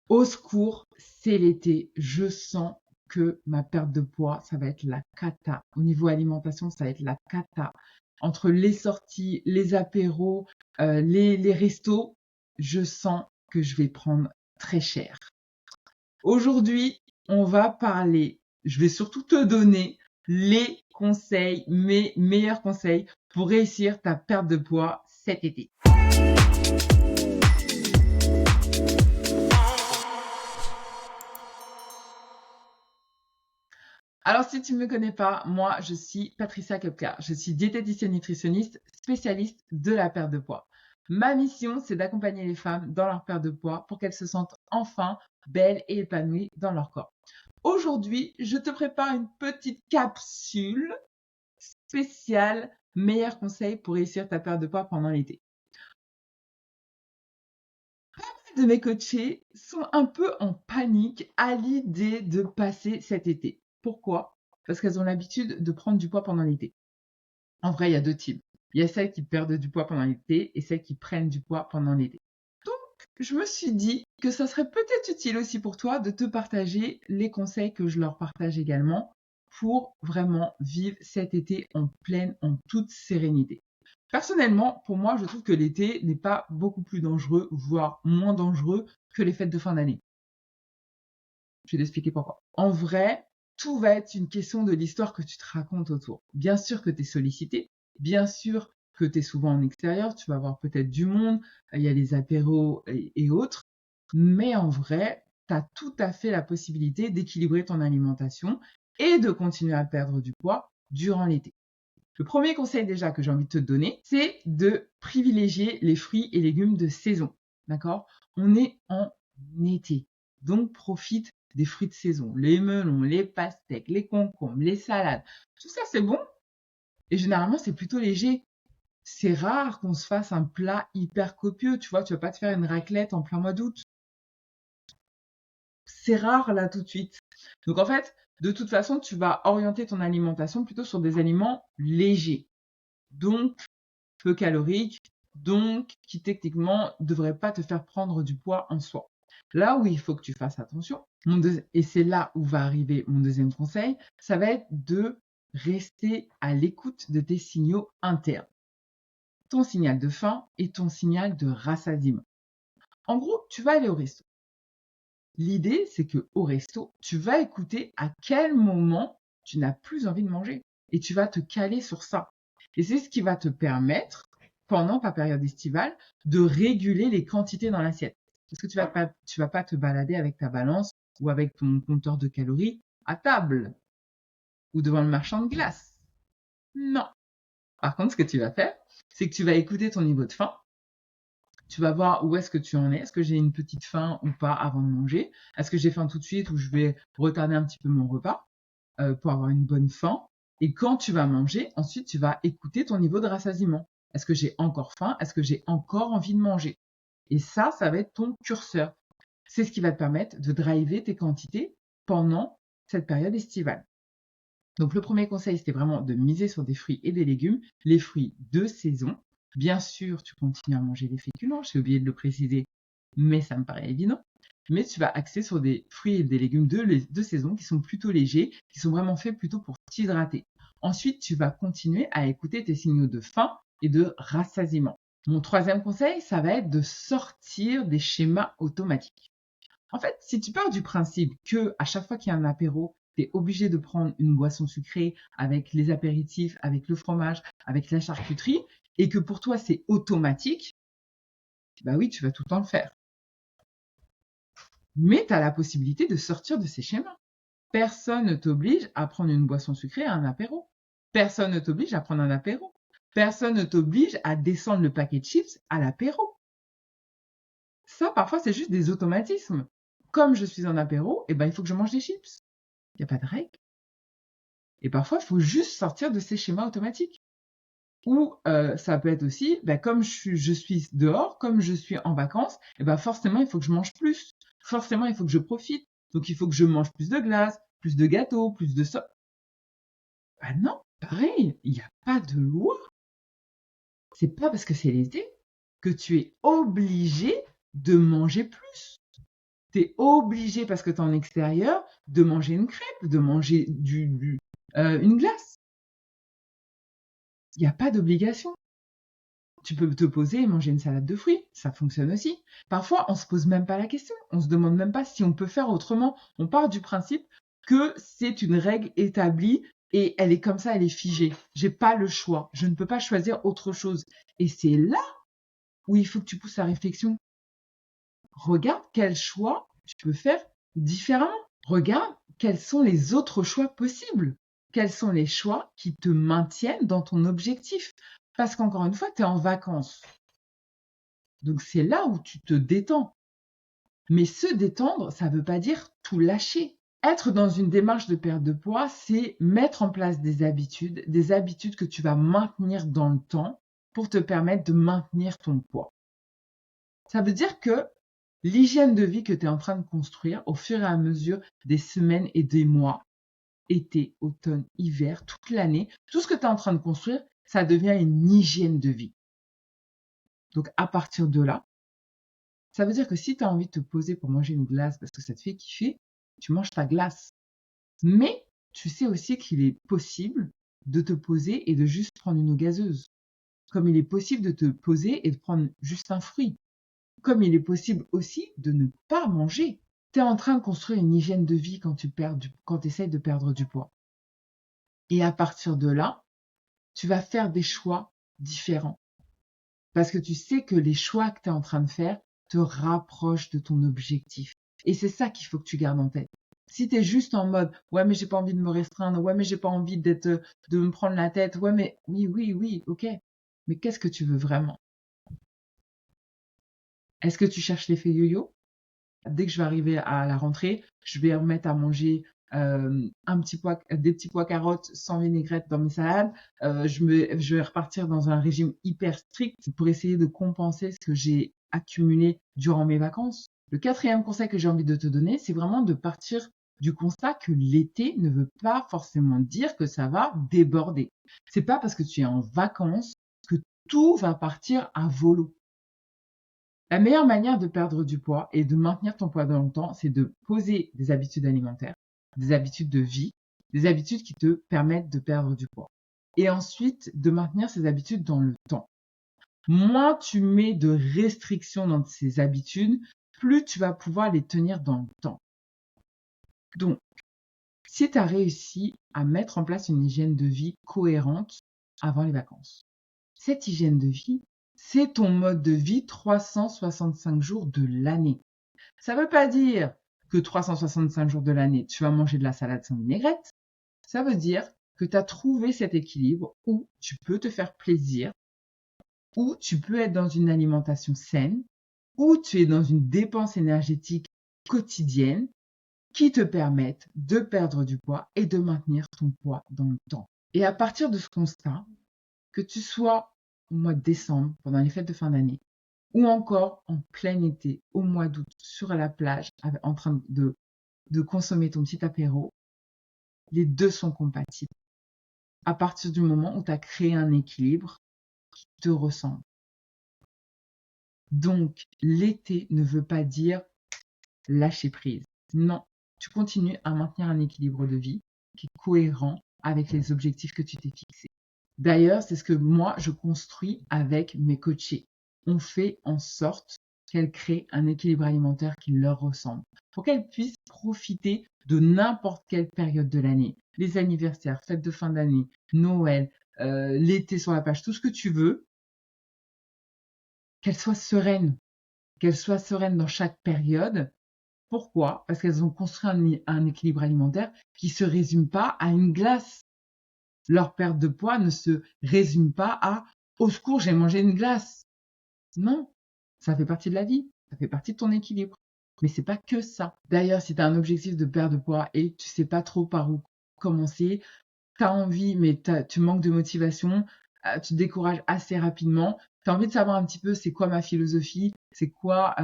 Au secours, c'est l'été. Je sens que ma perte de poids, ça va être la cata. Au niveau alimentation, ça va être la cata. Entre les sorties, les apéros, les restos, je sens que je vais prendre très cher. Aujourd'hui, on va parler, je vais surtout te donner les conseils, mes meilleurs conseils pour réussir ta perte de poids cet été. Alors, si tu ne me connais pas, moi, je suis Patricia Kepka. Je suis diététicienne nutritionniste spécialiste de la perte de poids. Ma mission, c'est d'accompagner les femmes dans leur perte de poids pour qu'elles se sentent enfin belles et épanouies dans leur corps. Aujourd'hui, je te prépare une petite capsule spéciale meilleurs conseils pour réussir ta perte de poids pendant l'été. De mes coachés sont un peu en panique à l'idée de passer cet été. Pourquoi? Parce qu'elles ont l'habitude de prendre du poids pendant l'été. En vrai, il y a deux types. Il y a celles qui perdent du poids pendant l'été et celles qui prennent du poids pendant l'été. Donc, je me suis dit que ça serait peut-être utile aussi pour toi de te partager les conseils que je leur partage également pour vraiment vivre cet été en toute sérénité. Personnellement, pour moi, je trouve que l'été n'est pas beaucoup plus dangereux, voire moins dangereux que les fêtes de fin d'année. Je vais t'expliquer pourquoi. En vrai, tout va être une question de l'histoire que tu te racontes autour. Bien sûr que tu es sollicité, bien sûr que tu es souvent en extérieur, tu vas avoir peut-être du monde, il y a les apéros et autres, mais en vrai, tu as tout à fait la possibilité d'équilibrer ton alimentation et de continuer à perdre du poids durant l'été. Le premier conseil déjà que j'ai envie de te donner, c'est de privilégier les fruits et légumes de saison. D'accord? On est en été. Donc profite des fruits de saison. Les melons, les pastèques, les concombres, les salades. Tout ça, c'est bon. Et généralement, c'est plutôt léger. C'est rare qu'on se fasse un plat hyper copieux. Tu vois, tu vas pas te faire une raclette en plein mois d'août. C'est rare là tout de suite. Donc en fait, de toute façon, tu vas orienter ton alimentation plutôt sur des aliments légers. Donc, peu calorique, donc qui techniquement ne devrait pas te faire prendre du poids en soi. Là où il faut que tu fasses attention, et c'est là où va arriver mon deuxième conseil, ça va être de rester à l'écoute de tes signaux internes. Ton signal de faim et ton signal de rassasiement. En gros, tu vas aller au resto. L'idée, c'est que au resto, tu vas écouter à quel moment tu n'as plus envie de manger et tu vas te caler sur ça. Et c'est ce qui va te permettre, pendant ta période estivale, de réguler les quantités dans l'assiette. Parce que tu vas pas te balader avec ta balance ou avec ton compteur de calories à table ou devant le marchand de glace. Non. Par contre, ce que tu vas faire, c'est que tu vas écouter ton niveau de faim. Tu vas voir où est-ce que tu en es. Est-ce que j'ai une petite faim ou pas avant de manger? Est-ce que j'ai faim tout de suite ou je vais retarder un petit peu mon repas pour avoir une bonne faim? Et quand tu vas manger, ensuite, tu vas écouter ton niveau de rassasiement. Est-ce que j'ai encore faim? Est-ce que j'ai encore envie de manger? Et ça va être ton curseur. C'est ce qui va te permettre de driver tes quantités pendant cette période estivale. Donc le premier conseil, c'était vraiment de miser sur des fruits et des légumes, les fruits de saison. Bien sûr, tu continues à manger les féculents, j'ai oublié de le préciser, mais ça me paraît évident. Mais tu vas axer sur des fruits et des légumes de saison qui sont plutôt légers, qui sont vraiment faits plutôt pour t'hydrater. Ensuite, tu vas continuer à écouter tes signaux de faim et de rassasiement. Mon troisième conseil, ça va être de sortir des schémas automatiques. En fait, si tu pars du principe que à chaque fois qu'il y a un apéro, tu es obligé de prendre une boisson sucrée avec les apéritifs, avec le fromage, avec la charcuterie, et que pour toi c'est automatique, bah oui, tu vas tout le temps le faire. Mais tu as la possibilité de sortir de ces schémas. Personne ne t'oblige à prendre une boisson sucrée à un apéro. Personne ne t'oblige à prendre un apéro. Personne ne t'oblige à descendre le paquet de chips à l'apéro. Ça, parfois, c'est juste des automatismes. Comme je suis en apéro, eh ben, il faut que je mange des chips. Il n'y a pas de règle. Et parfois, il faut juste sortir de ces schémas automatiques. Ou ça peut être aussi, comme je suis dehors, comme je suis en vacances, et forcément, il faut que je mange plus. Forcément, il faut que je profite. Donc, il faut que je mange plus de glace, plus de gâteaux, plus de ça. Bah non, pareil, il n'y a pas de loi. C'est pas parce que c'est l'été que tu es obligé de manger plus. Tu es obligé, parce que tu es en extérieur, de manger une crêpe, de manger une glace. Il n'y a pas d'obligation. Tu peux te poser et manger une salade de fruits, ça fonctionne aussi. Parfois, on se pose même pas la question, on se demande même pas si on peut faire autrement. On part du principe que c'est une règle établie et elle est comme ça, elle est figée. J'ai pas le choix, je ne peux pas choisir autre chose. Et c'est là où il faut que tu pousses la réflexion. Regarde quel choix tu peux faire différemment. Regarde quels sont les autres choix possibles. Quels sont les choix qui te maintiennent dans ton objectif. Parce qu'encore une fois, tu es en vacances. Donc c'est là où tu te détends. Mais se détendre, ça ne veut pas dire tout lâcher. Être dans une démarche de perte de poids, c'est mettre en place des habitudes que tu vas maintenir dans le temps pour te permettre de maintenir ton poids. Ça veut dire que l'hygiène de vie que tu es en train de construire au fur et à mesure des semaines et des mois, été, automne, hiver, toute l'année, tout ce que tu es en train de construire, ça devient une hygiène de vie. Donc à partir de là, ça veut dire que si tu as envie de te poser pour manger une glace parce que ça te fait kiffer, tu manges ta glace. Mais tu sais aussi qu'il est possible de te poser et de juste prendre une eau gazeuse. Comme il est possible de te poser et de prendre juste un fruit. Comme il est possible aussi de ne pas manger. Tu es en train de construire une hygiène de vie quand tu essaies de perdre du poids. Et à partir de là, tu vas faire des choix différents. Parce que tu sais que les choix que tu es en train de faire te rapprochent de ton objectif. Et c'est ça qu'il faut que tu gardes en tête. Si tu es juste en mode « ouais mais j'ai pas envie de me restreindre, ouais mais j'ai pas envie de me prendre la tête, ouais mais oui, ok. Mais qu'est-ce que tu veux vraiment? Est-ce que tu cherches l'effet yo-yo? Dès que je vais arriver à la rentrée, je vais remettre à manger des petits pois carottes sans vinaigrette dans mes salades. Je vais repartir dans un régime hyper strict pour essayer de compenser ce que j'ai accumulé durant mes vacances. Le quatrième conseil que j'ai envie de te donner, c'est vraiment de partir du constat que l'été ne veut pas forcément dire que ça va déborder. C'est pas parce que tu es en vacances que tout va partir à volo. La meilleure manière de perdre du poids et de maintenir ton poids dans le temps, c'est de poser des habitudes alimentaires, des habitudes de vie, des habitudes qui te permettent de perdre du poids. Et ensuite, de maintenir ces habitudes dans le temps. Moins tu mets de restrictions dans ces habitudes, plus tu vas pouvoir les tenir dans le temps. Donc, si tu as réussi à mettre en place une hygiène de vie cohérente avant les vacances, cette hygiène de vie, c'est ton mode de vie 365 jours de l'année. Ça ne veut pas dire que 365 jours de l'année, tu vas manger de la salade sans vinaigrette. Ça veut dire que tu as trouvé cet équilibre où tu peux te faire plaisir, où tu peux être dans une alimentation saine, où tu es dans une dépense énergétique quotidienne qui te permettent de perdre du poids et de maintenir ton poids dans le temps. Et à partir de ce constat, que tu sois au mois de décembre, pendant les fêtes de fin d'année, ou encore en plein été, au mois d'août, sur la plage, en train de consommer ton petit apéro, les deux sont compatibles. À partir du moment où tu as créé un équilibre qui te ressemble. Donc, l'été ne veut pas dire lâcher prise. Non, tu continues à maintenir un équilibre de vie qui est cohérent avec les objectifs que tu t'es fixés. D'ailleurs, c'est ce que moi, je construis avec mes coachés. On fait en sorte qu'elles créent un équilibre alimentaire qui leur ressemble pour qu'elles puissent profiter de n'importe quelle période de l'année. Les anniversaires, fêtes de fin d'année, Noël, l'été sur la plage, tout ce que tu veux. Qu'elles soient sereines dans chaque période. Pourquoi? Parce qu'elles ont construit un équilibre alimentaire qui ne se résume pas à une glace. Leur perte de poids ne se résume pas à « au secours, j'ai mangé une glace ». Non, ça fait partie de la vie, ça fait partie de ton équilibre. Mais c'est pas que ça. D'ailleurs, si tu as un objectif de perte de poids et tu sais pas trop par où commencer, tu as envie mais tu manques de motivation, tu te décourages assez rapidement, tu as envie de savoir un petit peu c'est quoi ma philosophie, c'est quoi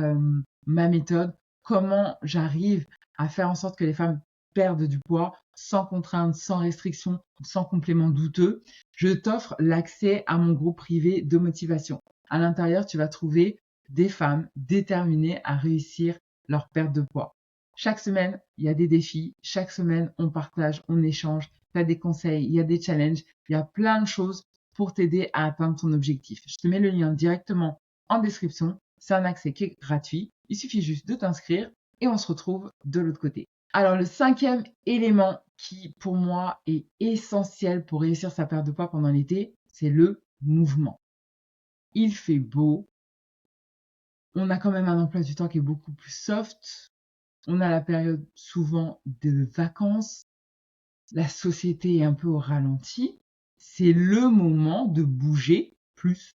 ma méthode, comment j'arrive à faire en sorte que les femmes perdent du poids sans contrainte, sans restriction, sans complément douteux, je t'offre l'accès à mon groupe privé de motivation. À l'intérieur, tu vas trouver des femmes déterminées à réussir leur perte de poids. Chaque semaine, il y a des défis. Chaque semaine, on partage, on échange. Tu as des conseils, il y a des challenges. Il y a plein de choses pour t'aider à atteindre ton objectif. Je te mets le lien directement en description. C'est un accès qui est gratuit. Il suffit juste de t'inscrire et on se retrouve de l'autre côté. Alors, le 5e élément qui, pour moi, est essentiel pour réussir sa perte de poids pendant l'été, c'est le mouvement. Il fait beau. On a quand même un emploi du temps qui est beaucoup plus soft. On a la période souvent de vacances. La société est un peu au ralenti. C'est le moment de bouger plus.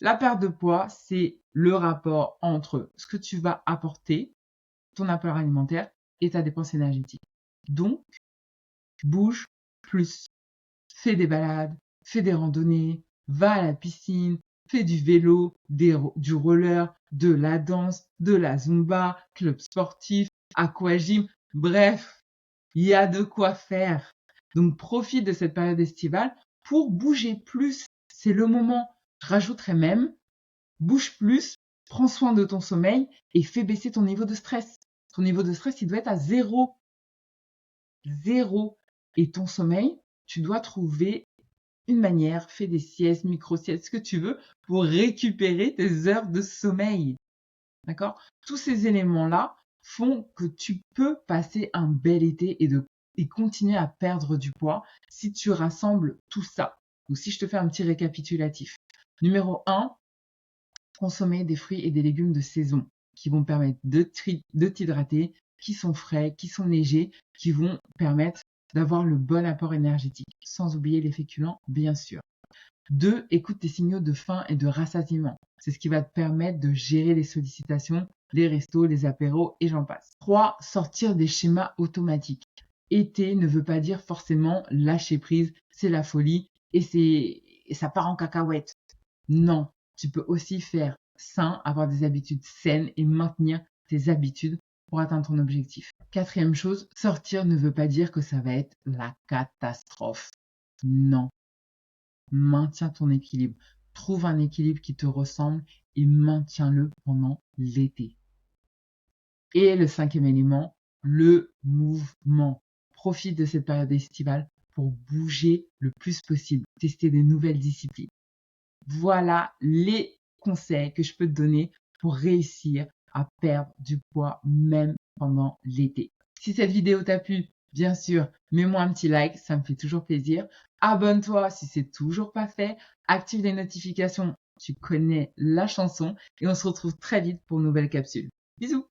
La perte de poids, c'est le rapport entre ce que tu vas apporter, ton apport alimentaire, et ta dépense énergétique. Donc, bouge plus. Fais des balades, fais des randonnées, va à la piscine, fais du vélo, du roller, de la danse, de la zumba, club sportif, aquagym, bref, il y a de quoi faire. Donc profite de cette période estivale pour bouger plus. C'est le moment. Je rajouterais même, bouge plus, prends soin de ton sommeil et fais baisser ton niveau de stress. Ton niveau de stress, il doit être à 0. 0. Et ton sommeil, tu dois trouver une manière, fais des siestes, micro-siestes, ce que tu veux, pour récupérer tes heures de sommeil. D'accord? Tous ces éléments-là font que tu peux passer un bel été et continuer à perdre du poids si tu rassembles tout ça. Donc, si je te fais un petit récapitulatif. Numéro 1, consommer des fruits et des légumes de saison qui vont permettre de t'hydrater, qui sont frais, qui sont légers, qui vont permettre d'avoir le bon apport énergétique, sans oublier les féculents, bien sûr. 2, écoute tes signaux de faim et de rassasiement. C'est ce qui va te permettre de gérer les sollicitations, les restos, les apéros et j'en passe. 3, sortir des schémas automatiques. Été ne veut pas dire forcément lâcher prise, c'est la folie et ça part en cacahuète. Non, tu peux aussi faire sain, avoir des habitudes saines et maintenir tes habitudes pour atteindre ton objectif. 4e chose, sortir ne veut pas dire que ça va être la catastrophe. Non. Maintiens ton équilibre. Trouve un équilibre qui te ressemble et maintiens-le pendant l'été. Et le 5e élément, le mouvement. Profite de cette période estivale pour bouger le plus possible, tester des nouvelles disciplines. Voilà les conseils que je peux te donner pour réussir à perdre du poids même pendant l'été. Si cette vidéo t'a plu, bien sûr, mets-moi un petit like, ça me fait toujours plaisir. Abonne-toi si c'est toujours pas fait. Active les notifications, tu connais la chanson. Et on se retrouve très vite pour une nouvelle capsule. Bisous!